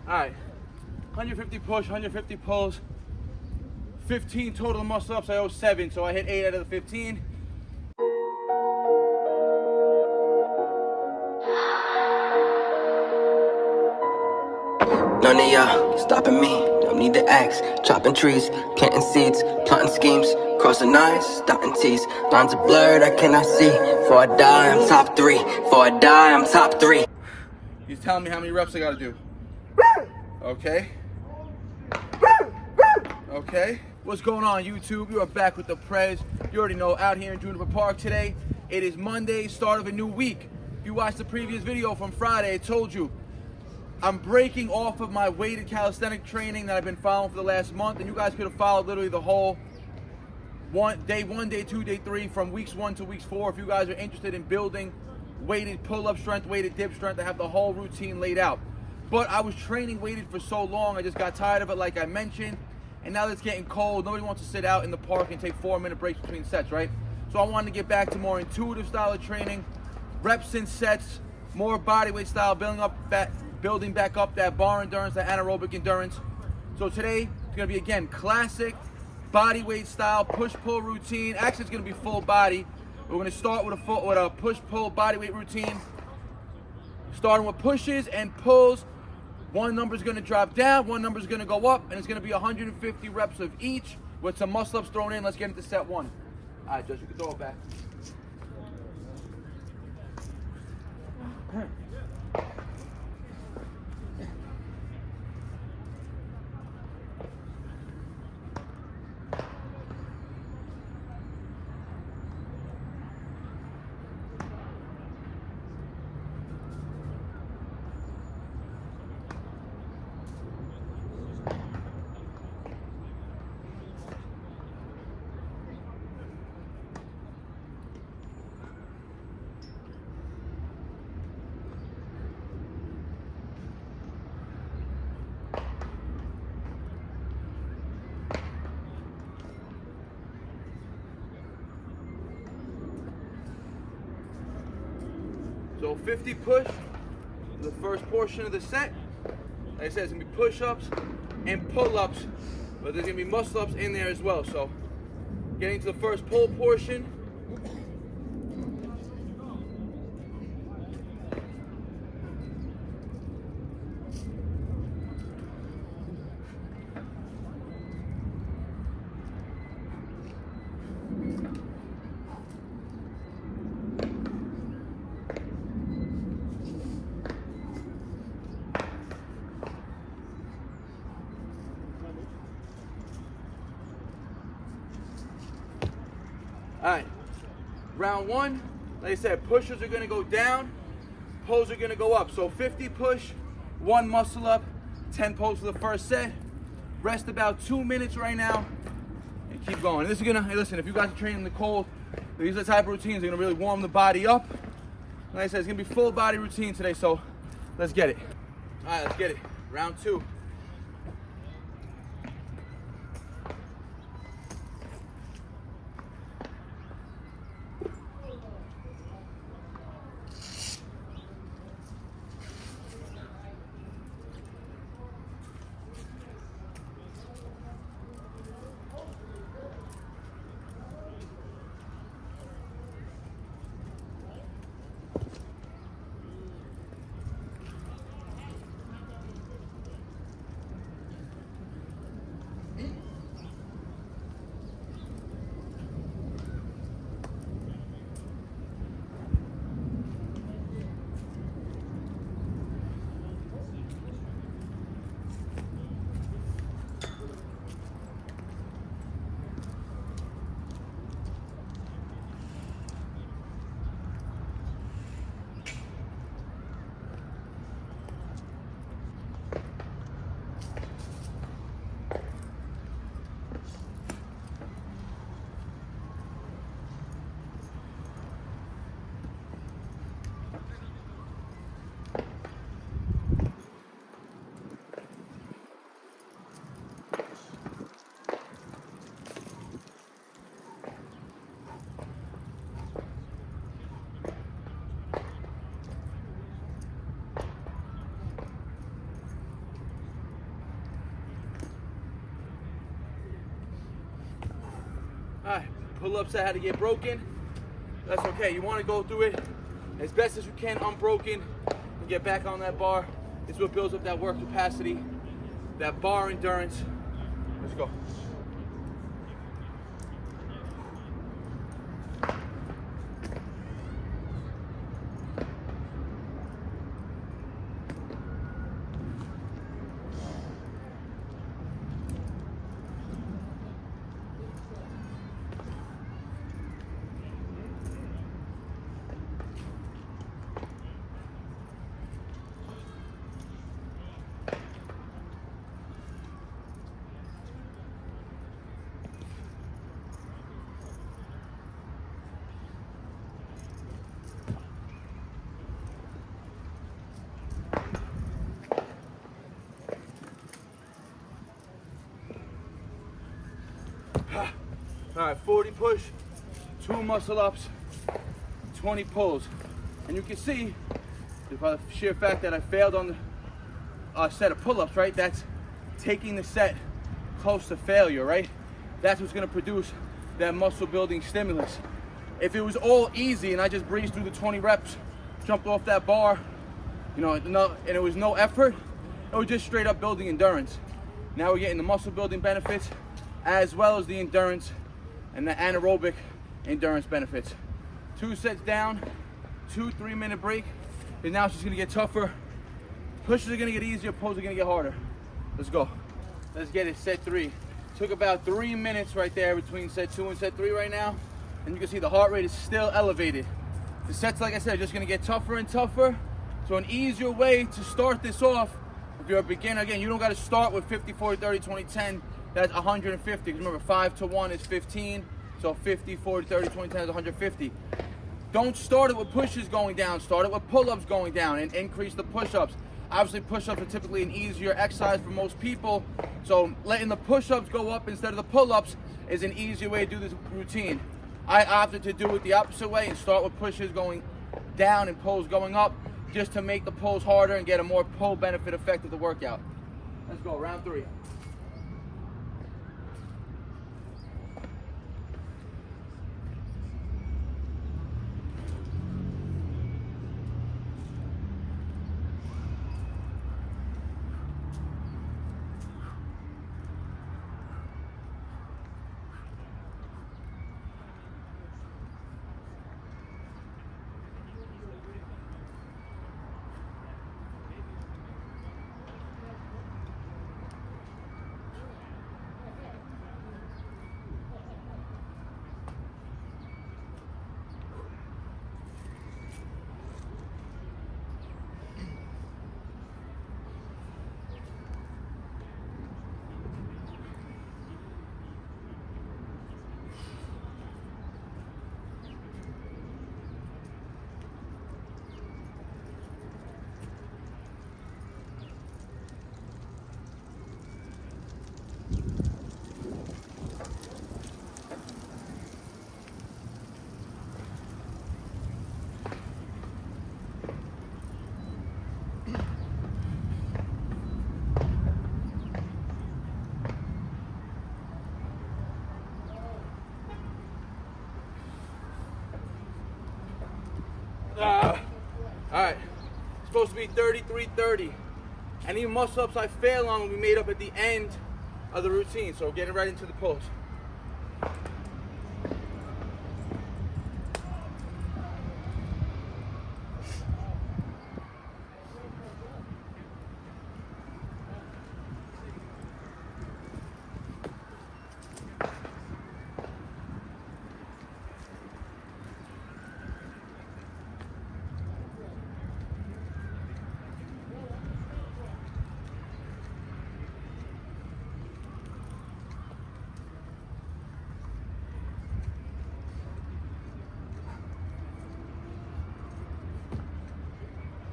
All right, 150 push, 150 pulls, 15 total muscle ups. I owe 7, so I hit 8 out of the 15. None of y'all stopping me, don't need to ask. Chopping trees, planting seeds, plotting schemes, crossing lines, dotting T's. Lines are blurred, I cannot see. Before I die, I'm top 3. Before I die, I'm top 3. He's telling me how many reps I gotta do. Okay. Okay. What's going on, YouTube? You are back with the Prez. You already know, out here in Juniper Park today. It is Monday, start of a new week. If you watched the previous video from Friday, I told you I'm breaking off of my weighted calisthenic training that I've been following for the last month, and you guys could have followed literally the whole day 1, day 2, day 3, from weeks 1 to weeks 4. If you guys are interested in building weighted pull-up strength, weighted dip strength, I have the whole routine laid out. But I was training weighted for so long, I just got tired of it, like I mentioned, and now that it's getting cold, nobody wants to sit out in the park and take 4-minute breaks between sets, right? So I wanted to get back to more intuitive style of training, reps and sets, more bodyweight style, building back up that bar endurance, that anaerobic endurance. So today, it's gonna be, again, classic bodyweight style push-pull routine. Actually, it's gonna be full body. We're gonna start with a push-pull bodyweight routine, starting with pushes and pulls. One number's gonna drop down, one number's gonna go up, and it's gonna be 150 reps of each with some muscle-ups thrown in. Let's get into set 1. All right, Josh, you can throw it back. So 50 push, the first portion of the set. Like I said, it's gonna be push-ups and pull-ups, but there's gonna be muscle-ups in there as well. So getting to the first pull portion. All right, round 1, like I said, pushes are gonna go down, pulls are gonna go up. So 50 push, 1 muscle up, 10 pulls for the first set. Rest about 2 minutes right now, and keep going. And this is gonna, hey listen, if you guys are training in the cold, these are the type of routines that are gonna really warm the body up. Like I said, it's gonna be full body routine today, so let's get it. All right, let's get it. Round 2. pull-up set had to get broken. That's okay. You want to go through it as best as you can, unbroken, and get back on that bar. It's what builds up that work capacity, that bar endurance. Let's go. All right, 40 push, 2 muscle ups, 20 pulls. And you can see, by the sheer fact that I failed on the set of pull-ups, right? That's taking the set close to failure, right? That's what's gonna produce that muscle building stimulus. If it was all easy and I just breezed through the 20 reps, jumped off that bar, you know, and it was no effort, it was just straight up building endurance. Now we're getting the muscle building benefits as well as the endurance and the anaerobic endurance benefits. 2 sets down, 2 3-minute break, and now it's just gonna get tougher. Pushes are gonna get easier, pulls are gonna get harder. Let's go. Let's get it, set 3. Took about 3 minutes right there between set 2 and set 3 right now, and you can see the heart rate is still elevated. The sets, like I said, are just gonna get tougher and tougher. So an easier way to start this off, if you're a beginner, again, you don't gotta start with 50, 40, 30, 20, 10, that's 150. Remember, 5 to 1 is 15. So 50, 40, 30, 20, 10 is 150. Don't start it with pushes going down. Start it with pull-ups going down and increase the push-ups. Obviously, push-ups are typically an easier exercise for most people. So letting the push-ups go up instead of the pull-ups is an easier way to do this routine. I opted to do it the opposite way and start with pushes going down and pulls going up, just to make the pulls harder and get a more pull benefit effect of the workout. Let's go, round 3. All right, it's supposed to be 33-30. Any muscle ups I fail on will be made up at the end of the routine. So getting right into the pulls.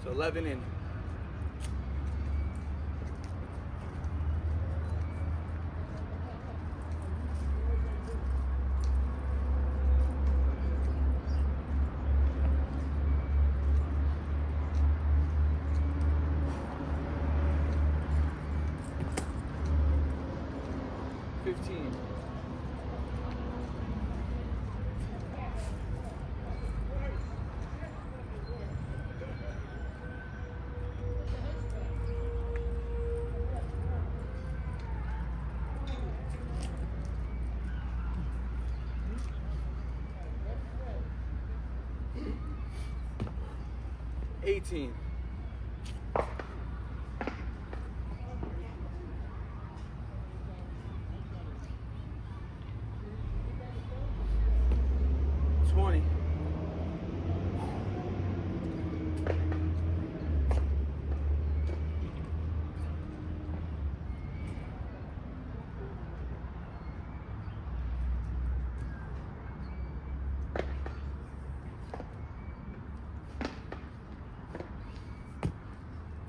So 11 in. 18. 20.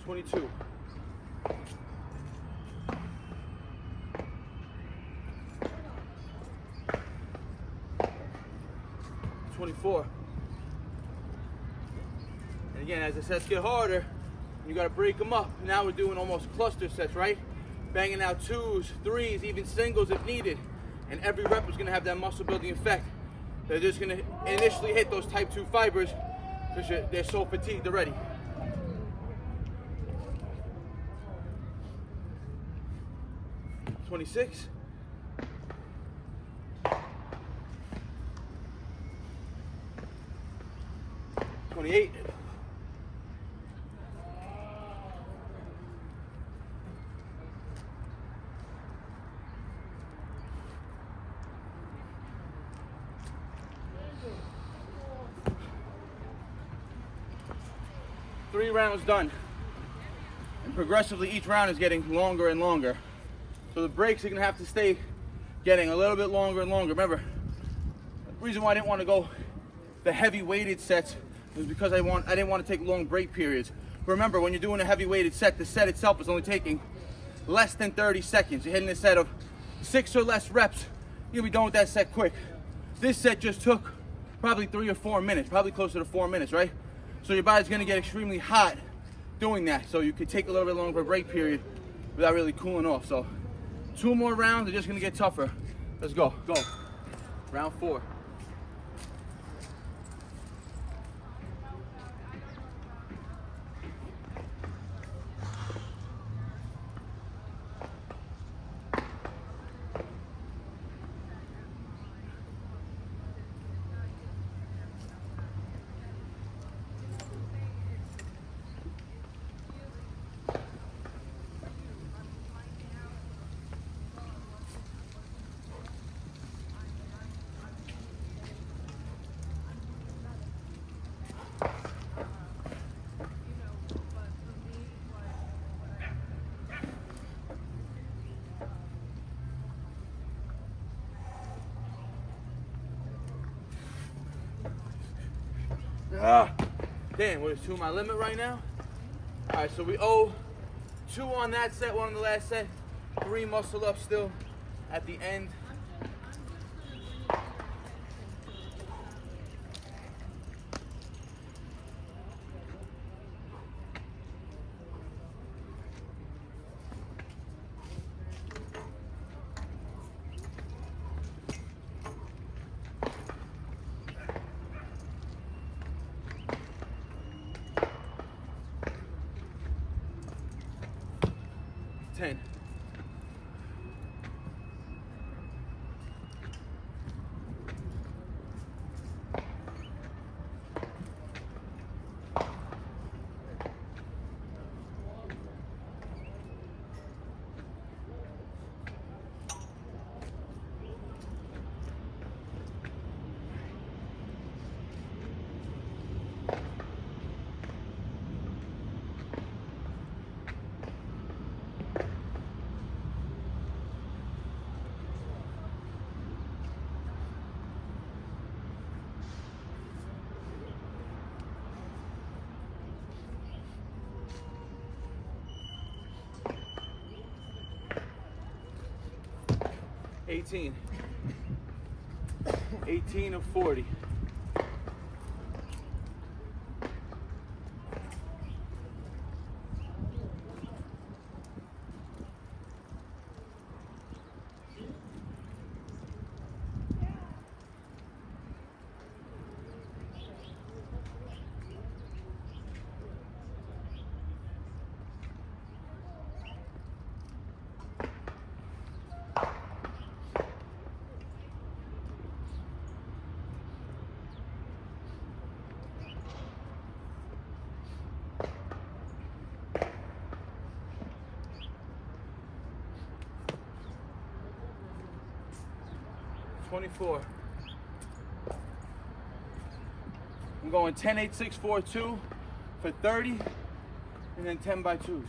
22. 24. And again, as the sets get harder, you gotta break them up. Now we're doing almost cluster sets, right? Banging out 2s, 3s, even singles if needed. And every rep is gonna have that muscle building effect. They're just gonna initially hit those type 2 fibers because they're so fatigued already. 26. 28. 3 rounds done. And progressively each round is getting longer and longer. So the breaks are gonna have to stay getting a little bit longer and longer. Remember, the reason why I didn't want to go the heavy weighted sets was because I didn't want to take long break periods. But remember, when you're doing a heavy weighted set, the set itself is only taking less than 30 seconds. You're hitting a set of 6 or less reps, you'll be done with that set quick. This set just took probably 3 or 4 minutes, probably closer to 4 minutes, right? So your body's gonna get extremely hot doing that. So you could take a little bit longer break period without really cooling off. So 2 more rounds are just gonna get tougher. Let's go, go. Round 4. Damn, what is 2 my limit right now? All right, so we owe 2 on that set, 1 on the last set, 3 muscle up still at the end. Ten. 18. 18 of 40. 24. I'm going 10, 8, 6, 4, 2 for 30, and then 10 by 2s.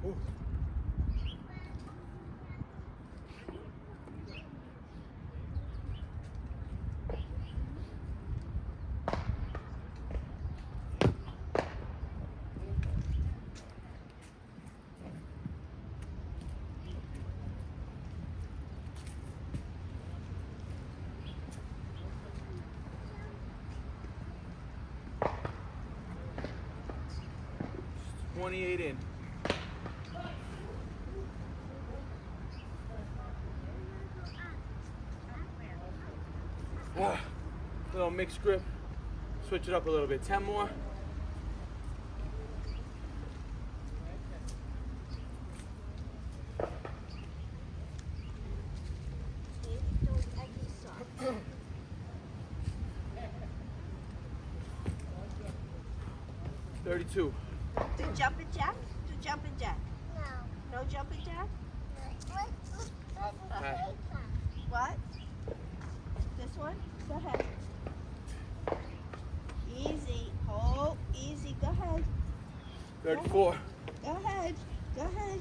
Ooh. $28 in. Little mixed grip. Switch it up a little bit. 10 more. $32. Do jumping jack? Do jumping jack? No. No jumping jack? Okay. What? This one? Go ahead. Easy. Hold. Easy. Go ahead. 34. Go ahead. Go ahead.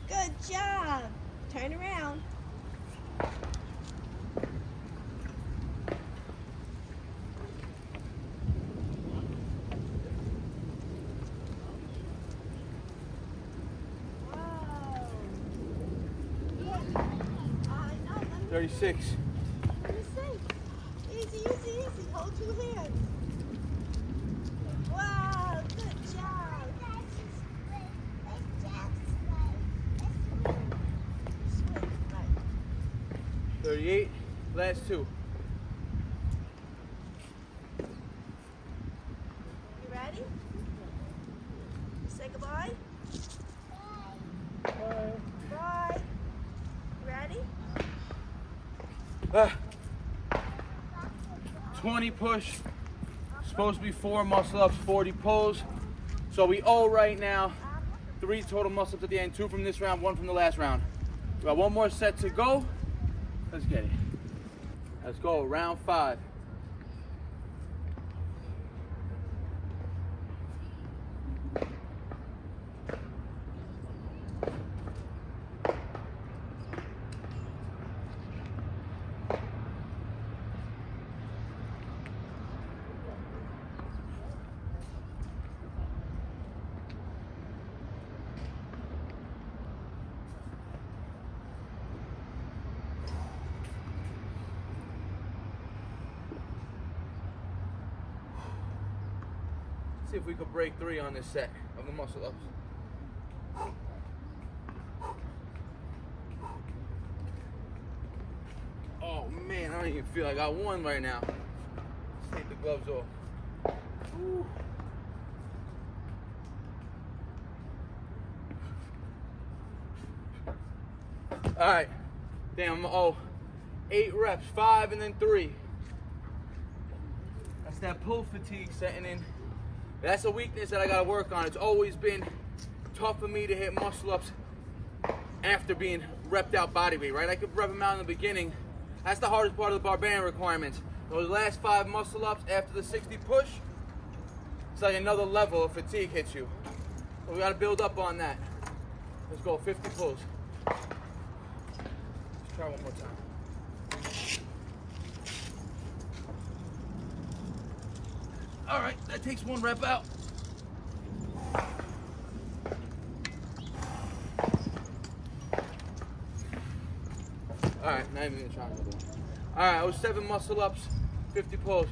Good job. Turn around. Whoa. I know. 36. Let me see. Easy, easy, easy. Hold two hands. Wow, good job. Swing, right. 38. Last two. You ready? Say goodbye. Bye. You ready? 20 push. Supposed to be 4 muscle ups, 40 pulls. So we owe right now 3 total muscle ups at the end. 2 from this round, 1 from the last round. We got 1 more set to go. Let's get it. Let's go. Round 5. See if we could break 3 on this set of the muscle ups. Oh man, I don't even feel like I got 1 right now. Let's take the gloves off. Whew. All right, damn, 8 reps, 5 and then 3. That's that pull fatigue setting in. That's a weakness that I gotta work on. It's always been tough for me to hit muscle ups after being repped out body weight, right? I could rep them out in the beginning. That's the hardest part of the barbarian requirements. Those last 5 muscle ups after the 60 push, it's like another level of fatigue hits you. So we gotta build up on that. Let's go, 50 pulls. Let's try one more time. All right, that takes 1 rep out. All right, not even gonna try another one. All right, I was 7 muscle ups, 50 pulls.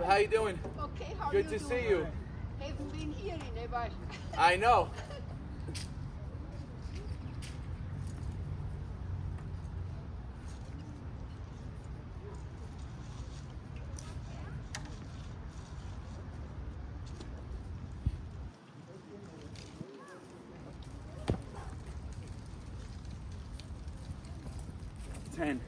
How you doing? Okay, how Good you to doing? see you. Haven't been hearing about I know. 10.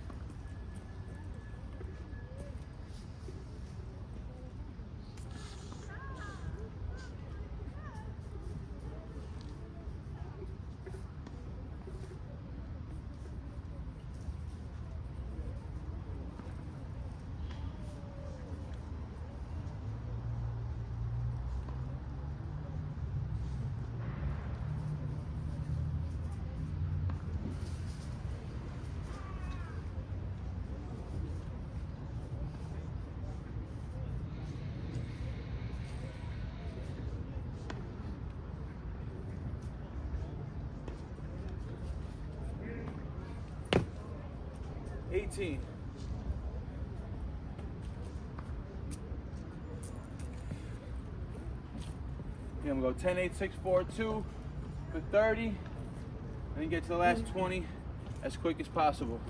$18. Okay, I'm gonna go 10, 8, 6, 4, 2 for 30, and then get to the last 20 as quick as possible.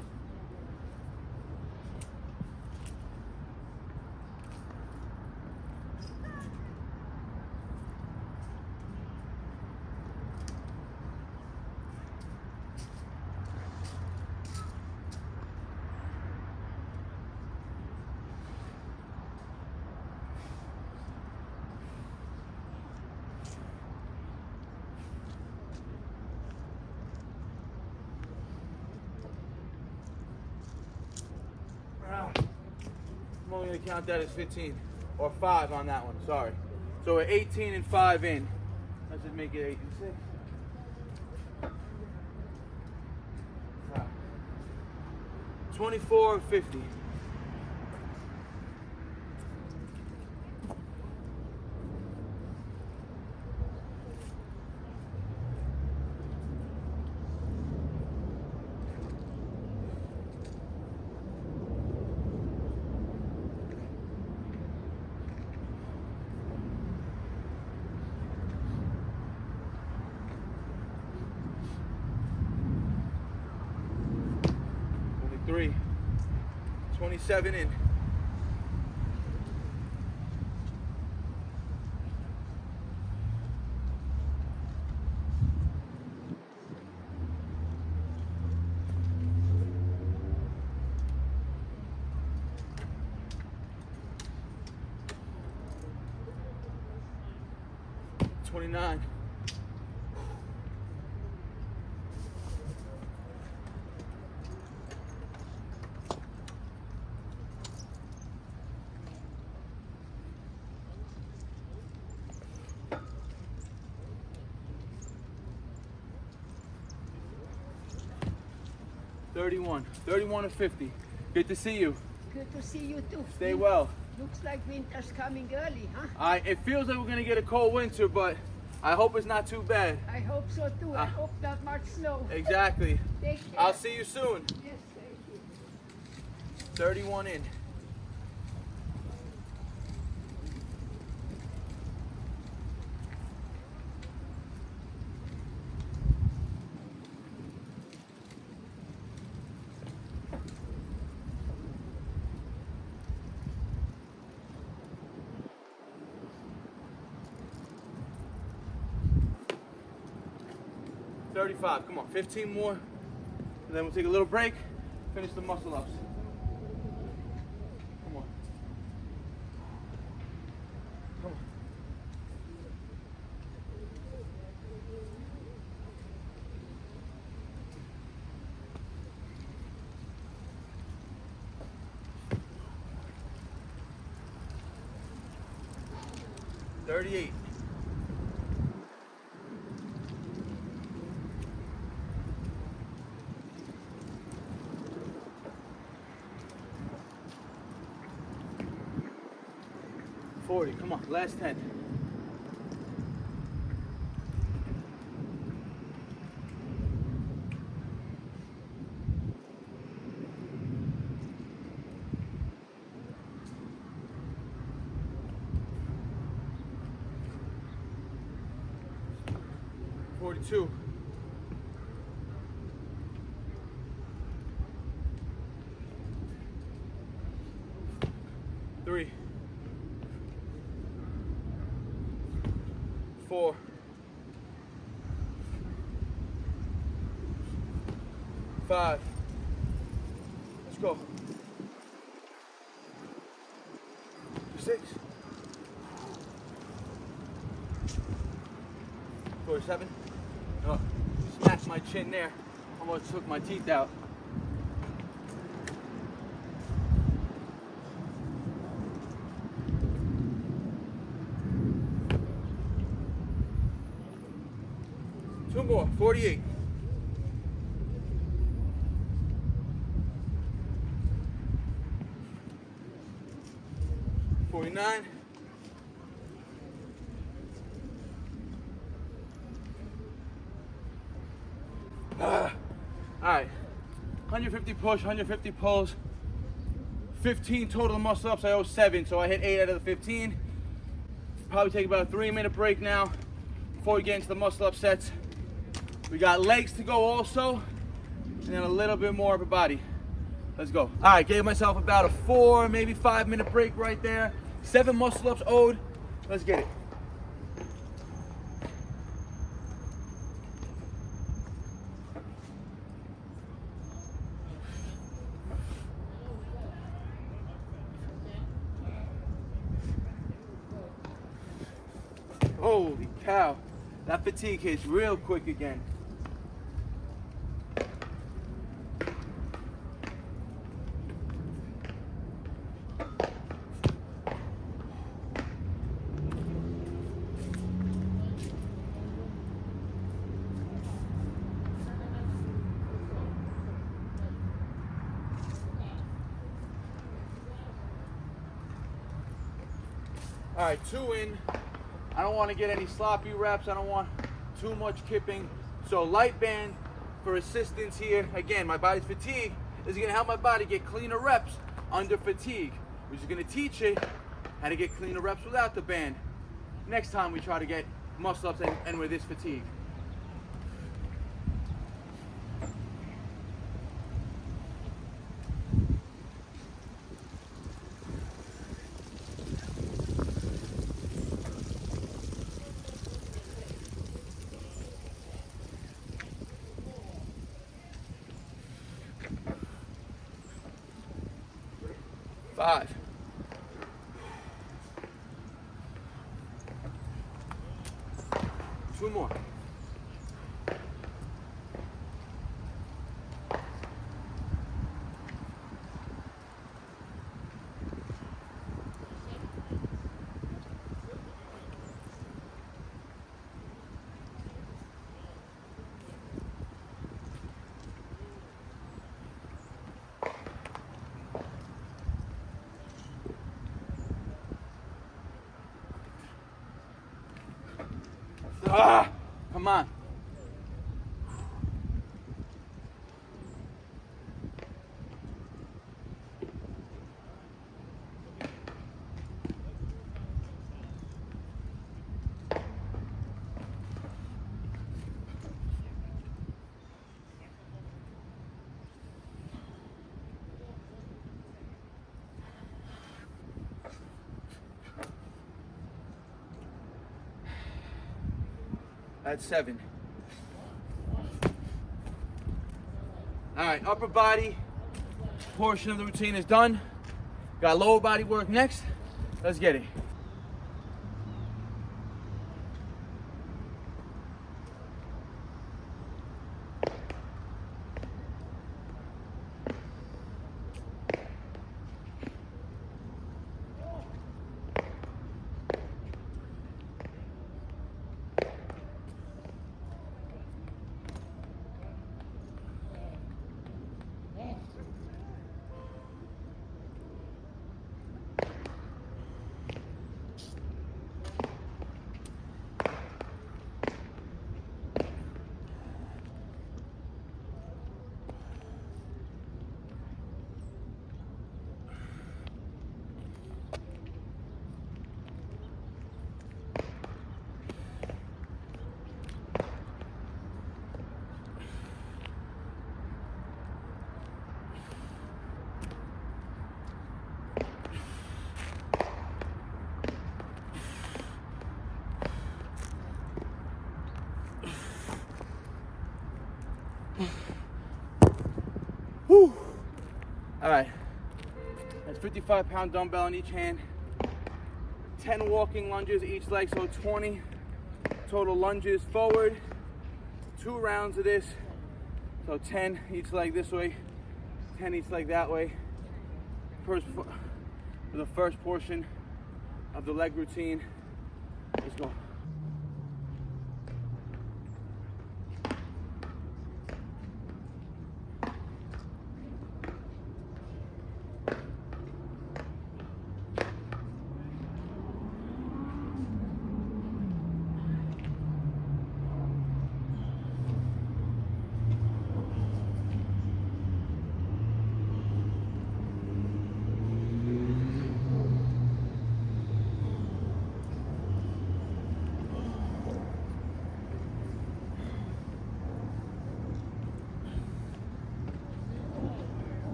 I'm only going to count that as 15, or 5 on that one, sorry. So we're 18 and 5 in. Let's just make it 8 and 6. 24 and 50. Three. 27 in. $29. 31. 31 and 50. Good to see you. Good to see you too. Stay well. Looks like winter's coming early, huh? It feels like we're gonna get a cold winter, but I hope it's not too bad. I hope so too. I hope not much snow. Exactly. Take care. I'll see you soon. Yes, thank you. 31 in. $35. Come on, 15 more, and then we'll take a little break. Finish the muscle ups. Come on. Come on. $38. 40, come on, last 10. $42. 3. 4. 5. go. 6. 47. Oh, smashed my chin there. Almost took my teeth out. Two more, 48. 49. All right, 150 push, 150 pulls, 15 total muscle ups. I owe 7, so I hit 8 out of the 15. Probably take about a 3-minute break now before we get into the muscle up sets. We got legs to go also, and then a little bit more upper body. Let's go. All right, gave myself about a 4, maybe 5-minute break right there. 7 muscle ups owed. Let's get it. Holy cow, that fatigue hits real quick again. All right, 2 in. I don't want to get any sloppy reps. I don't want too much kipping. So light band for assistance here. Again, my body's fatigue is going to help my body get cleaner reps under fatigue, which is going to teach it how to get cleaner reps without the band next time we try to get muscle ups and with this fatigue. Five. Two more. Come on. That's 7. All right, upper body portion of the routine is done. Got lower body work next. Let's get it. Whew. All All right, that's 55-pound dumbbell in each hand. 10 walking lunges each leg, so 20 total lunges forward. 2 rounds of this, so 10 each leg this way, 10 each leg that way. For the first portion of the leg routine. Let's go.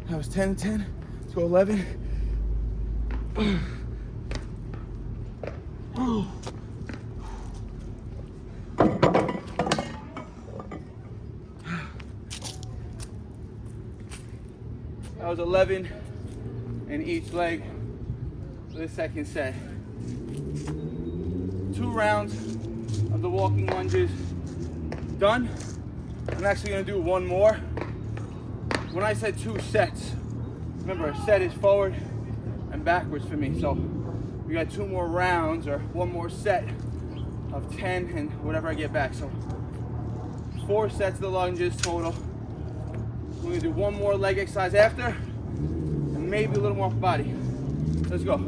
That was 10 and 10. Let's go 11. That was 11 in each leg for the second set. 2 rounds of the walking lunges done. I'm actually gonna do 1 more. When I said 2 sets, remember a set is forward and backwards for me. So we got 2 more rounds or 1 more set of 10 and whatever I get back. So 4 sets of the lunges total. We're gonna do 1 more leg exercise after and maybe a little more body. Let's go.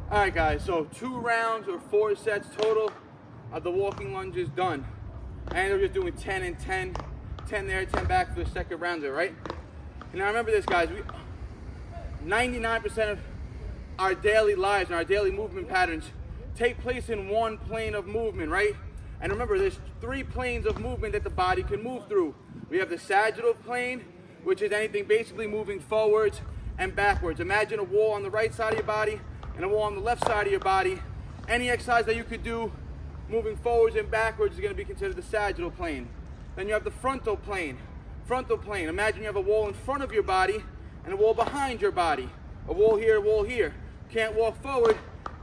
All right guys, so 2 rounds or 4 sets total of the walking lunges done. And we're just doing 10 and 10. 10 there, 10 back for the second round there, right? And now remember this, guys, 99% of our daily lives and our daily movement patterns take place in 1 plane of movement, right? And remember, there's 3 planes of movement that the body can move through. We have the sagittal plane, which is anything basically moving forwards and backwards. Imagine a wall on the right side of your body and a wall on the left side of your body. Any exercise that you could do moving forwards and backwards is going to be considered the sagittal plane. Then you have the frontal plane. Frontal plane, imagine you have a wall in front of your body and a wall behind your body. A wall here, a wall here. Can't walk forward,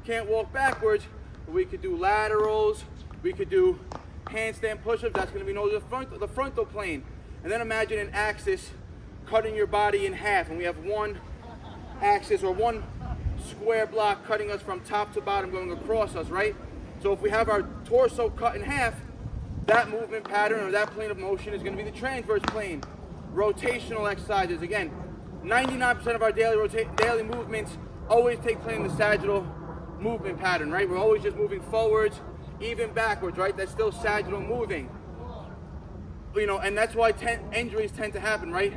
can't walk backwards, but we could do laterals, we could do handstand push-ups, that's gonna be known as the frontal plane. And then imagine an axis cutting your body in half, and we have 1 axis or 1 square block cutting us from top to bottom going across us, right? So if we have our torso cut in half, that movement pattern or that plane of motion is going to be the transverse plane. Rotational exercises, again, 99% of our daily movements always take place in the sagittal movement pattern, right? We're always just moving forwards, even backwards, right? That's still sagittal moving. You know, and that's why injuries tend to happen, right?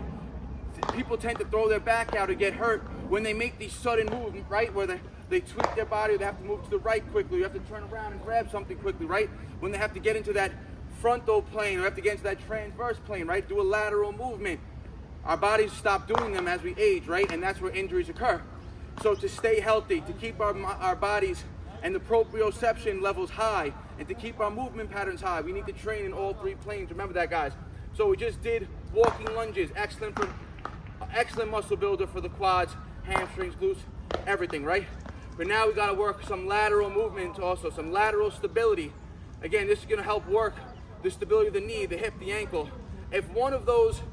People tend to throw their back out or get hurt when they make these sudden movements, right? Where they tweak their body, or they have to move to the right quickly, you have to turn around and grab something quickly, right? When they have to get into that frontal plane or have to get into that transverse plane, right? Do a lateral movement. Our bodies stop doing them as we age, right? And that's where injuries occur. So to stay healthy, to keep our bodies and the proprioception levels high, and to keep our movement patterns high, we need to train in all 3 planes. Remember that, guys. So we just did walking lunges, excellent muscle builder for the quads, hamstrings, glutes, everything, right? But now we gotta work some lateral movement also, some lateral stability. Again, this is gonna help work the stability of the knee, the hip, the ankle. If one of those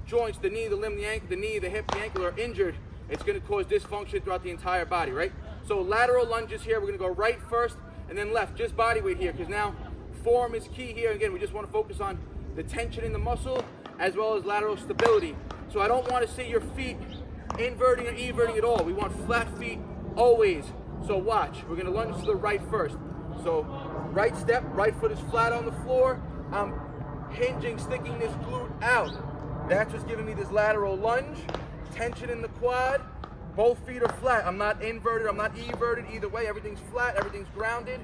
joints, the knee, the limb, the ankle, the knee, the hip, the ankle are injured, it's gonna cause dysfunction throughout the entire body, right? So lateral lunges here, we're gonna go right first and then left, just body weight here, because now form is key here. Again, we just wanna focus on the tension in the muscle as well as lateral stability. So I don't wanna see your feet inverting or everting at all. We want flat feet always. So watch, we're gonna lunge to the right first. So right step, right foot is flat on the floor. I'm hinging, sticking this glute out. That's what's giving me this lateral lunge. Tension in the quad. Both feet are flat. I'm not inverted, I'm not everted. Either way, everything's flat, everything's grounded.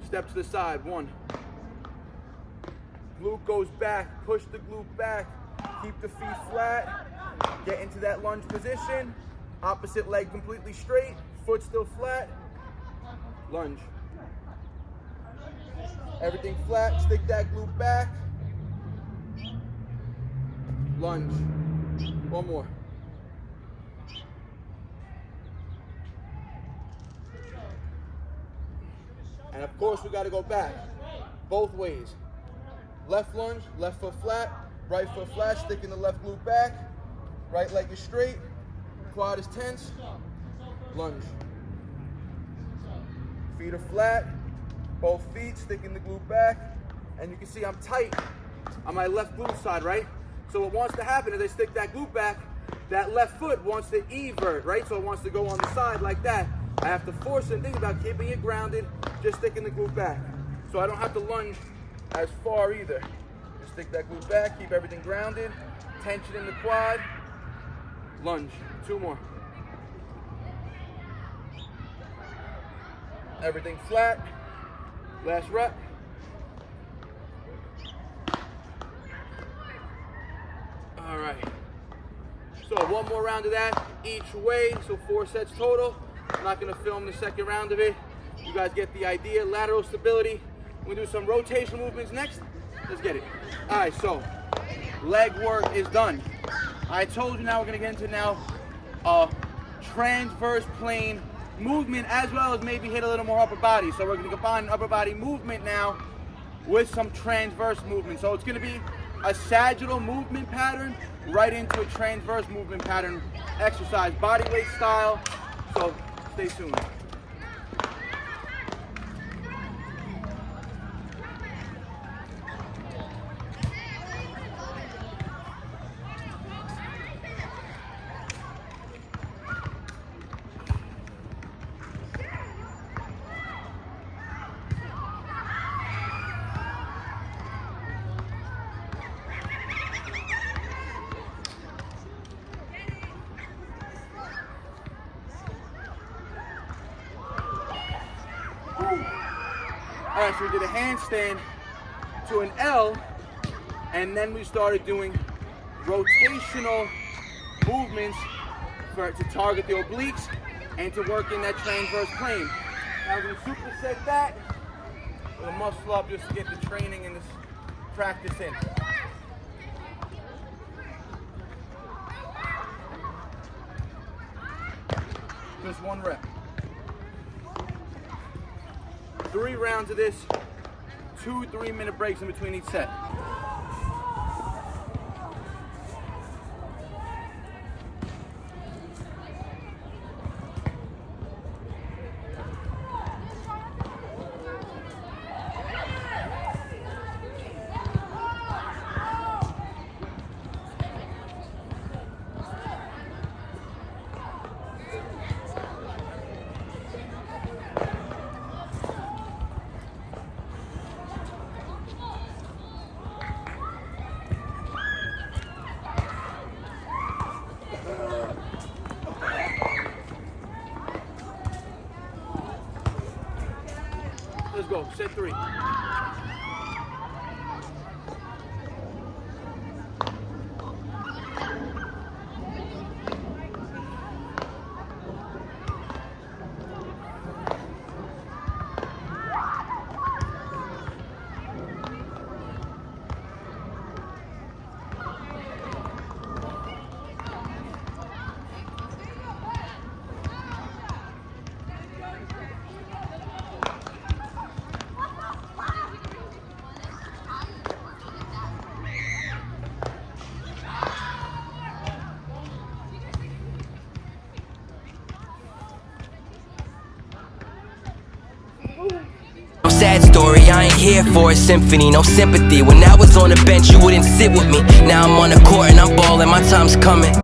Step to the side, 1. Glute goes back, push the glute back. Keep the feet flat. Get into that lunge position. Opposite leg completely straight. Foot still flat. Lunge. Everything flat. Stick that glute back. Lunge. One more. And of course, we got to go back. Both ways. Left lunge, left foot flat, right foot flat, sticking the left glute back. Right leg is straight, quad is tense. Lunge. Feet are flat, both feet sticking the glute back. And you can see I'm tight on my left glute side, right? So what wants to happen is I stick that glute back, that left foot wants to evert, right? So it wants to go on the side like that. I have to force it and think about keeping it grounded, just sticking the glute back. So I don't have to lunge as far either. Just stick that glute back, keep everything grounded, tension in the quad, lunge. 2 more. Everything flat. Last rep. All right. So 1 more round of that each way, so 4 sets total. I'm not gonna film the second round of it. You guys get the idea. Lateral stability. We're gonna do some rotation movements next. Let's get it. All right, so leg work is done. I told you now we're gonna get into now transverse plane movement as well as maybe hit a little more upper body. So we're gonna combine upper body movement now with some transverse movement. So it's gonna be a sagittal movement pattern right into a transverse movement pattern exercise, body weight style. So stay tuned. All right, so we did a handstand to an L, and then we started doing rotational movements to target the obliques and to work in that transverse plane. Now we're gonna superset that with a muscle up just to get the training and this practice in. Just 1 rep. 3 rounds of this, 2 3-minute breaks in between each set. Let's go, set 3. Sad story, I ain't here for a symphony, no sympathy. When I was on the bench, you wouldn't sit with me. Now I'm on the court and I'm balling, my time's coming.